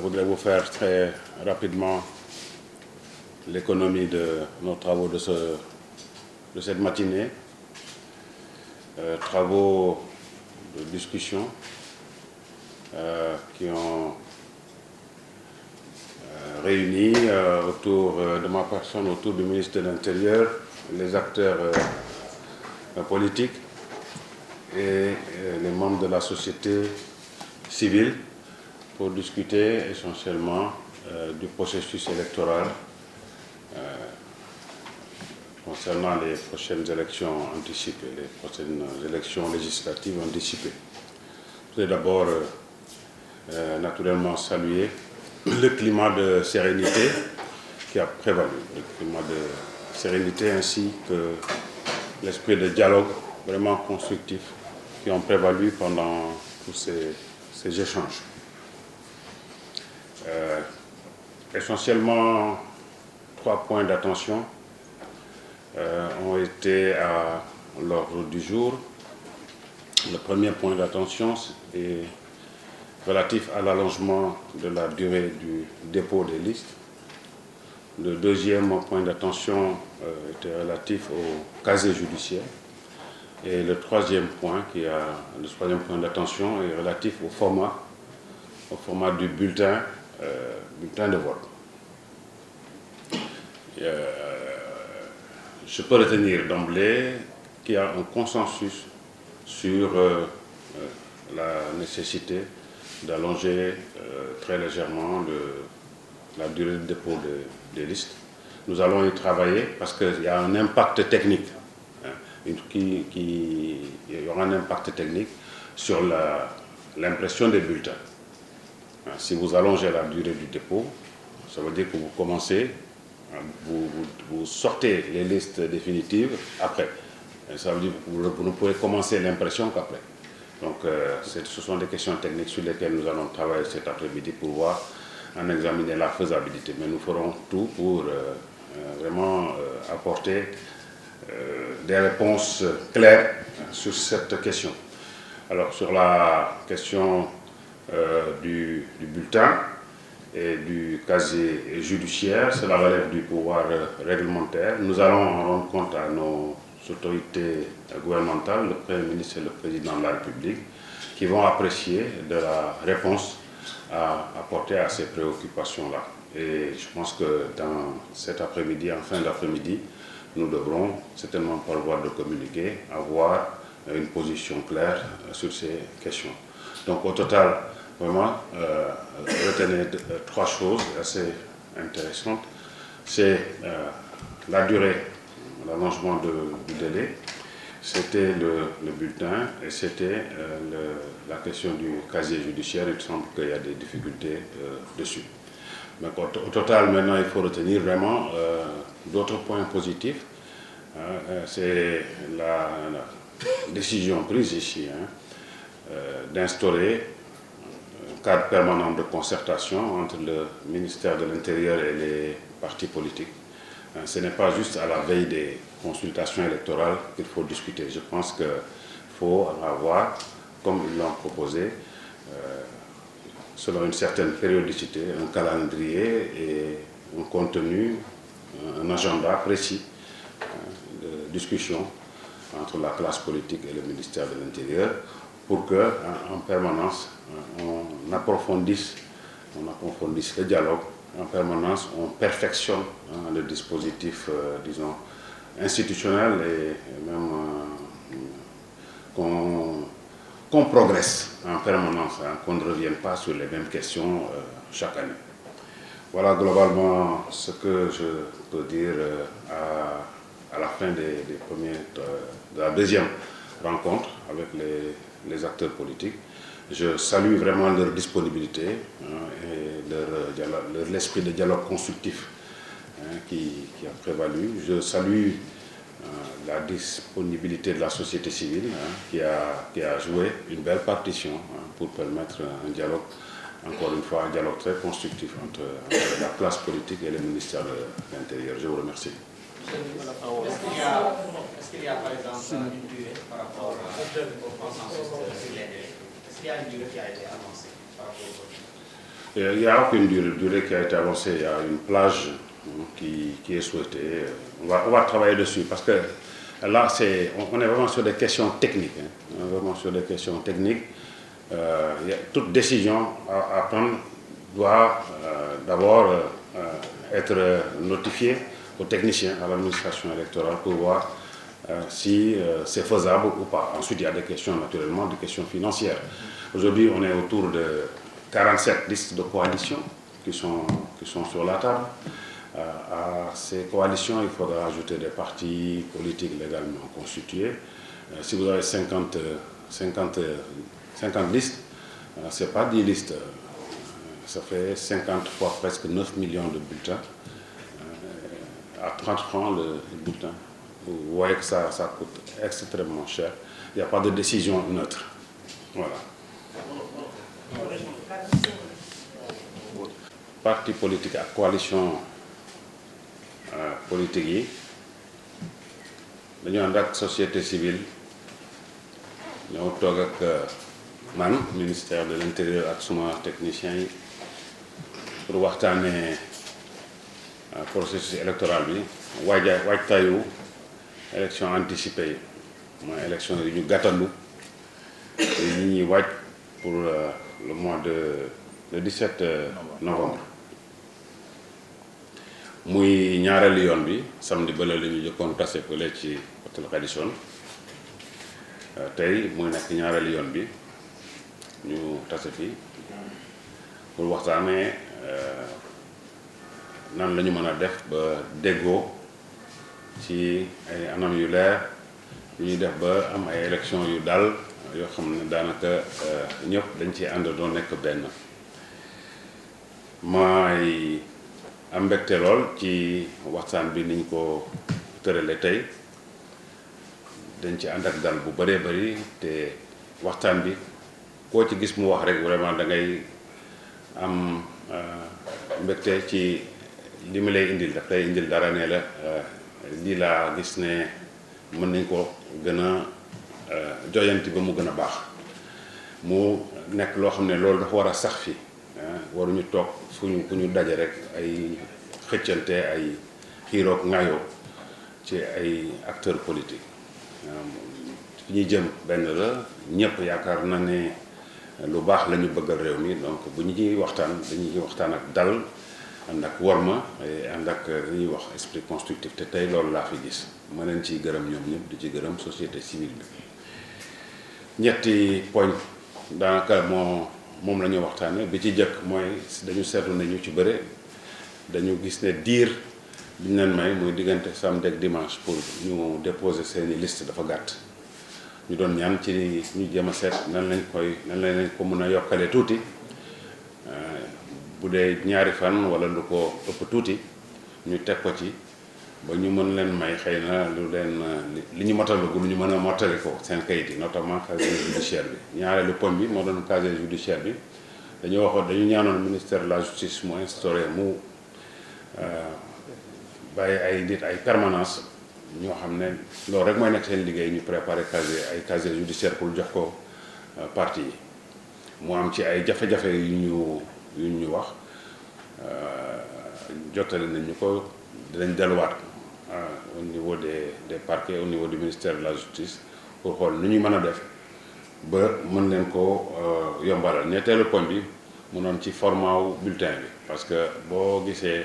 voudrais vous faire très rapidement l'économie de nos travaux de cette matinée. Travaux de discussion qui ont réuni autour de ma personne, autour du ministre de l'Intérieur, les acteurs politiques et les membres de la société civile pour discuter essentiellement du processus électoral concernant les prochaines élections anticipées, les prochaines élections législatives anticipées. Je voudrais d'abord naturellement saluer le climat de sérénité qui a prévalu, le climat de sérénité ainsi que l'esprit de dialogue vraiment constructif qui ont prévalu pendant tous ces échanges. Essentiellement, 3 points d'attention ont été à l'ordre du jour. Le premier point d'attention est relatif à l'allongement de la durée du dépôt des listes. Le deuxième point d'attention était relatif au casier judiciaire. Et le troisième point d'attention est relatif au format du bulletin de vote. Je peux retenir d'emblée qu'il y a un consensus sur la nécessité d'allonger très légèrement la durée de dépôt des listes. Nous allons y travailler parce qu'il y a un impact technique. Il y aura un impact technique sur l'impression des bulletins. Si vous allongez la durée du dépôt, ça veut dire que vous commencez, vous sortez les listes définitives après. Ça veut dire que vous ne pouvez commencer l'impression qu'après. Donc ce sont des questions techniques sur lesquelles nous allons travailler cet après-midi pour voir, en examiner la faisabilité. Mais nous ferons tout pour vraiment apporter des réponses claires sur cette question. Alors sur la question du bulletin et du casier judiciaire, cela relève du pouvoir réglementaire. Nous allons en rendre compte à nos autorités gouvernementales, le Premier ministre et le Président de la République, qui vont apprécier de la réponse à apporter à ces préoccupations-là. Et je pense que dans cet après-midi, en fin d'après-midi, nous devrons certainement, par voie de communiqué, avoir une position claire sur ces questions. Donc au total, vraiment, retenez 3 choses assez intéressantes. C'est la durée, l'allongement du délai, c'était le bulletin et c'était la question du casier judiciaire. Il semble qu'il y a des difficultés dessus. Mais au total, maintenant, il faut retenir vraiment d'autres points positifs. C'est la décision prise ici d'instaurer un cadre permanent de concertation entre le ministère de l'Intérieur et les partis politiques. Ce n'est pas juste à la veille des consultations électorales qu'il faut discuter. Je pense qu'il faut avoir, comme ils l'ont proposé, selon une certaine périodicité, un calendrier et un contenu, un agenda précis de discussion entre la classe politique et le ministère de l'Intérieur pour qu'en permanence, on approfondisse le dialogue. En permanence, on perfectionne le dispositif, disons, institutionnel et même qu'on progresse en permanence, qu'on ne revienne pas sur les mêmes questions chaque année. Voilà globalement ce que je peux dire à la fin de la deuxième rencontre avec les acteurs politiques. Je salue vraiment leur disponibilité et l'esprit de dialogue constructif qui a prévalu. Je salue la disponibilité de la société civile qui a joué une belle partition pour permettre un dialogue, encore une fois, un dialogue très constructif entre la classe politique et le ministère de l'Intérieur. Je vous remercie. Est-ce qu'il y a par exemple une durée par rapport au consensus sur les délais? Est-ce qu'il y a une durée qui a été annoncée par rapport au Il n'y a aucune durée qui a été avancée. Il y a une plage qui est souhaitée. On va travailler dessus parce que là, on est vraiment sur des questions techniques. On est vraiment sur des questions techniques. Toute décision à prendre doit d'abord être notifiée aux techniciens, à l'administration électorale pour voir si c'est faisable ou pas. Ensuite, il y a des questions, naturellement, des questions financières. Aujourd'hui, on est autour de 47 listes de coalitions qui sont sur la table. À ces coalitions, il faudra ajouter des partis politiques légalement constitués. Si vous avez 50 listes, ce n'est pas 10 listes. Ça fait 50 fois presque 9 millions de bulletins. À 30 francs le bulletin. Vous voyez que ça coûte extrêmement cher. Il n'y a pas de décision neutre. Voilà. Parti politique ak coalition politique yi dañu ànd ak société civile ñoo toog ak man ministère de l'intérieur ak suma technicien yi pour waxtaanee processus électoral bi waajtaayu élection anticipée yi mooy élection yi ñu gàttandu yi ñuy waaj pour le mois de le 17 novembre muy ñaareelu yoon bi samedi bële la ñu jëkkoon tase fële ci hôtel Radisson tey muy nekk ñaareelu yoon bi ñu tase fii pour waxtaanee nan la ñu mën a def ba déggoo ci ay anam yu leer yu ñuy def ba am ay élection yu dal yoo xam ne daanaka ñëpp dañ ci ànd doon nekk benn. maay am mbégte lool ci waxtaan bi niñ ko tërale tey dañ ci ànd ak dal bu bëree bëri te waxtaan bi koo ci gis mu wax rek vraiment da ngay am mbégte ci li mu lay indil daf lay indil dara ne la lii laa gis ne mën nañ ko gën a joyanti ba mu gën a baax mu nekk loo xam ne loolu dafa war a sax fi waruñu toog fu ñu daje rek ay xëccante ay xiiroog ŋaayoo ci ay acteurs politiques fi ñuy jëm benn la ñëpp yaakaar na ne lu baax la ñu bëggal réew mi donc bu ñu ciy waxtaan dañuy waxtaan ak dal ànd ak worma ànd ak li ñuy wax esprit constructif te tey loolu laa fi gis ma leen ciy gërëm ñoom ñëpp di ci gërëm société civile bi ñetti poñ daanaka moom la ñu waxtaane bi ci jëkk mooy dañu seetlu ne ñu ci bëre dañu gis ne diir bi ñu leen may muy diggante samedi ak dimanche pour ñu déposer seeni liste dafa gàtt ñu doon ñaan ci ñu jéem a seet nan lañ ko mën a yokkale tuuti bu dee ñaari fan wala lu ko ëpp tuuti ñu teg ko ci ba ñu mën leen may xëy na li ñu motalugu lu ñu mën a mottali ko seen kayit yi notamment casier judiciaire bi ñaareelu poñ bi moo doon casier judiciaire bi dañu ñaanoon ministère de la justice mu instauré mu bàyyi ay nit ay permanence ñoo xam ne loolu rek mooy nekk seen liggéey ñu préparé casier judiciaire pour jox ko parti yi mu am ci ay jafe-jafe yu ñu wax jottali nañ ñu ko dinañ delluwaat au niveau des parquets au niveau du ministère de la justice pour xool nu ñu mën a def ba mën leen ko yombalal ñetteelu poñ bi mu noon ci format wu bulletin bi parce que boo gisee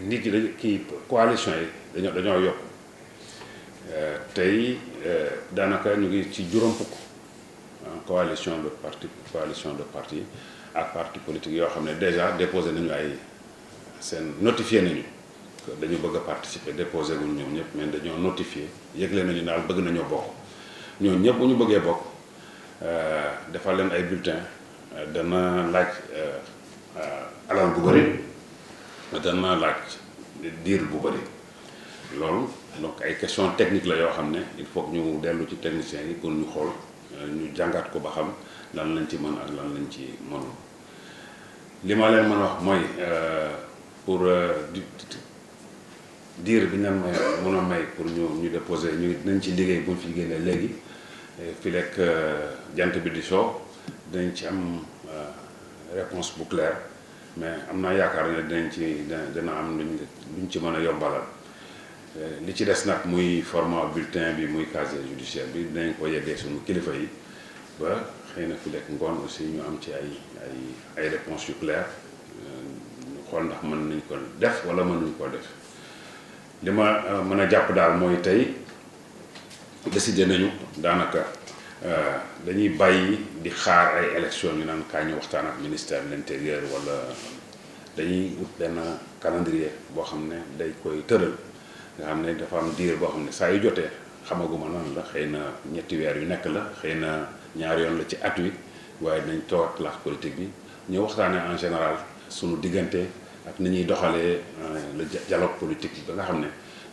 nit yi coalition yi dañoo yokk tey daanaka ñu ngi ci juróom fukk coalition de parti ak parti politique yoo xam ne déjà déposé nañu ay seen notifié nañu dañu bëgg a participer déposé guñu ñoom ñëpp mais dañoo notifié yëgle nañu daal bëgg nañoo bokk ñoom ñëpp bu ñu bëggee bokk defal leen ay bulletins dana laaj alal bu bëri dana laaj diir bu bëri loolu donc ay questions techniques la yoo xam ne il faut que ñu dellu ci techniciens yi pour ñu xool ñu jàngat ko ba xam lan lañ ci mën ak lan lañ ci mënul li ma leen mën a wax mooy pour diir bi ñu leen mën a may pour ñu déposer ñu dinañ ci liggéey bu ñu fi génnee léegi fi lekk jant bi di soo dinañ ci am réponse bu claire mais am naa yaakaar ne dina am luñ ci mën a yombalal li ci des nag muy format bulletin bi muy casier judiciaire bi dinañ ko yeggee suñu kilifa yi ba xëy na fi lekk ngoon aussi ñu am ci ay réponses yu claires ñu xool ndax mën nañ ko def wala mënuñ ko def li ma mën a jàpp daal mooy tey décidé nañu daanaka dañuy bàyyi di xaar ay élections ñu naan kaa ñu waxtaan ak ministère de l'intérieur wala dañuy ut benn calendrier boo xam ne day koy tëral nga xam ne dafa am diir boo xam ne saa yu jotee xamaguma nan la xëy na ñetti weer yu nekk la xëy na ñaari yoon la ci at wi waaye dinañ toog classe politique bi ñu waxtaanee en général sunu diggante ak ni ñuy doxalee le dialogue politique ba nga xam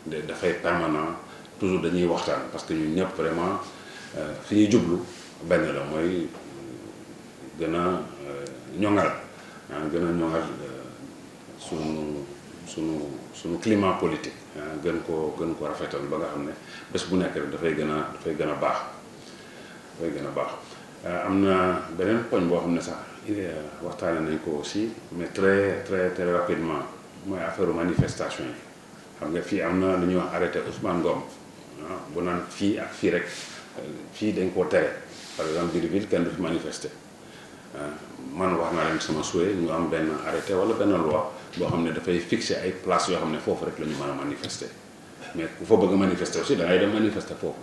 ne dafay permanent toujours dañuy waxtaan parce que ñun ñëpp vraiment fi ñuy jublu benn la mooy gën a ñoŋal sunu climat politique gën ko rafetal ba nga xam ne bés bu nekk rek dafay gën a baax am na beneen poñ boo xam ne sax waxtaane nañ ko aussi mais très très très rapidement mooy affaire manifestation yi xam nga fii am na lu ñuy wax arrêté Ousmane Ngom bu naan fii ak fii rek fii dañ koo tere par exemple biir ville kenn du fi manifester man wax naa leen sama souhait ñu am benn arrêté wala benn loi boo xam ne dafay fixer ay place yoo xam ne foofu rek la ñu mën a manifester mais ku fa bëgg a manifester aussi da ngay dem manifester foofu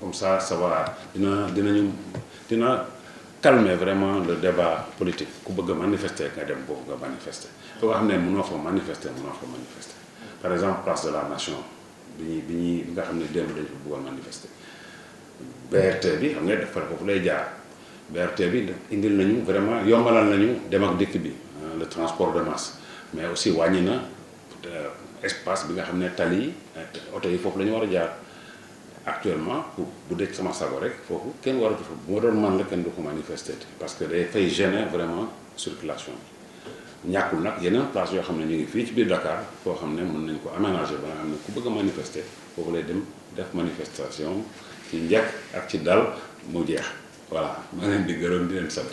comme ça va dina calmer vraiment le débat politique ku bëgg a manifester nga dem boobu nga manifester foo xam ne mënoo fa manifester par exemple place de la nation bi nga xam ne démb dañu fa bëggoon manifester BRT bi xam nga dafa foofu lay jaar BRT bi indil nañu vraiment yombalal nañu dem ak dikk bi le transport de masse mais aussi wàññi na espace bi nga xam ne tali yi oto yi foofu la ñu war a jaar actuellement bu dee sama sago rek foofu kenn waratu fa bu ma doon man la kenn du ko manifester parce que day fay gêner vraiment circulation bi ñàkkul nag yeneen place yoo xam ne ñu ngi fii ci biir Dakar foo xam ne mën nañ ko aménager ba nga xam ne ku bëgg a manifester foofu lay dem def manifestation ci njëkk ak ci dal mu jeex voilà ma leen di gërëm di leen sant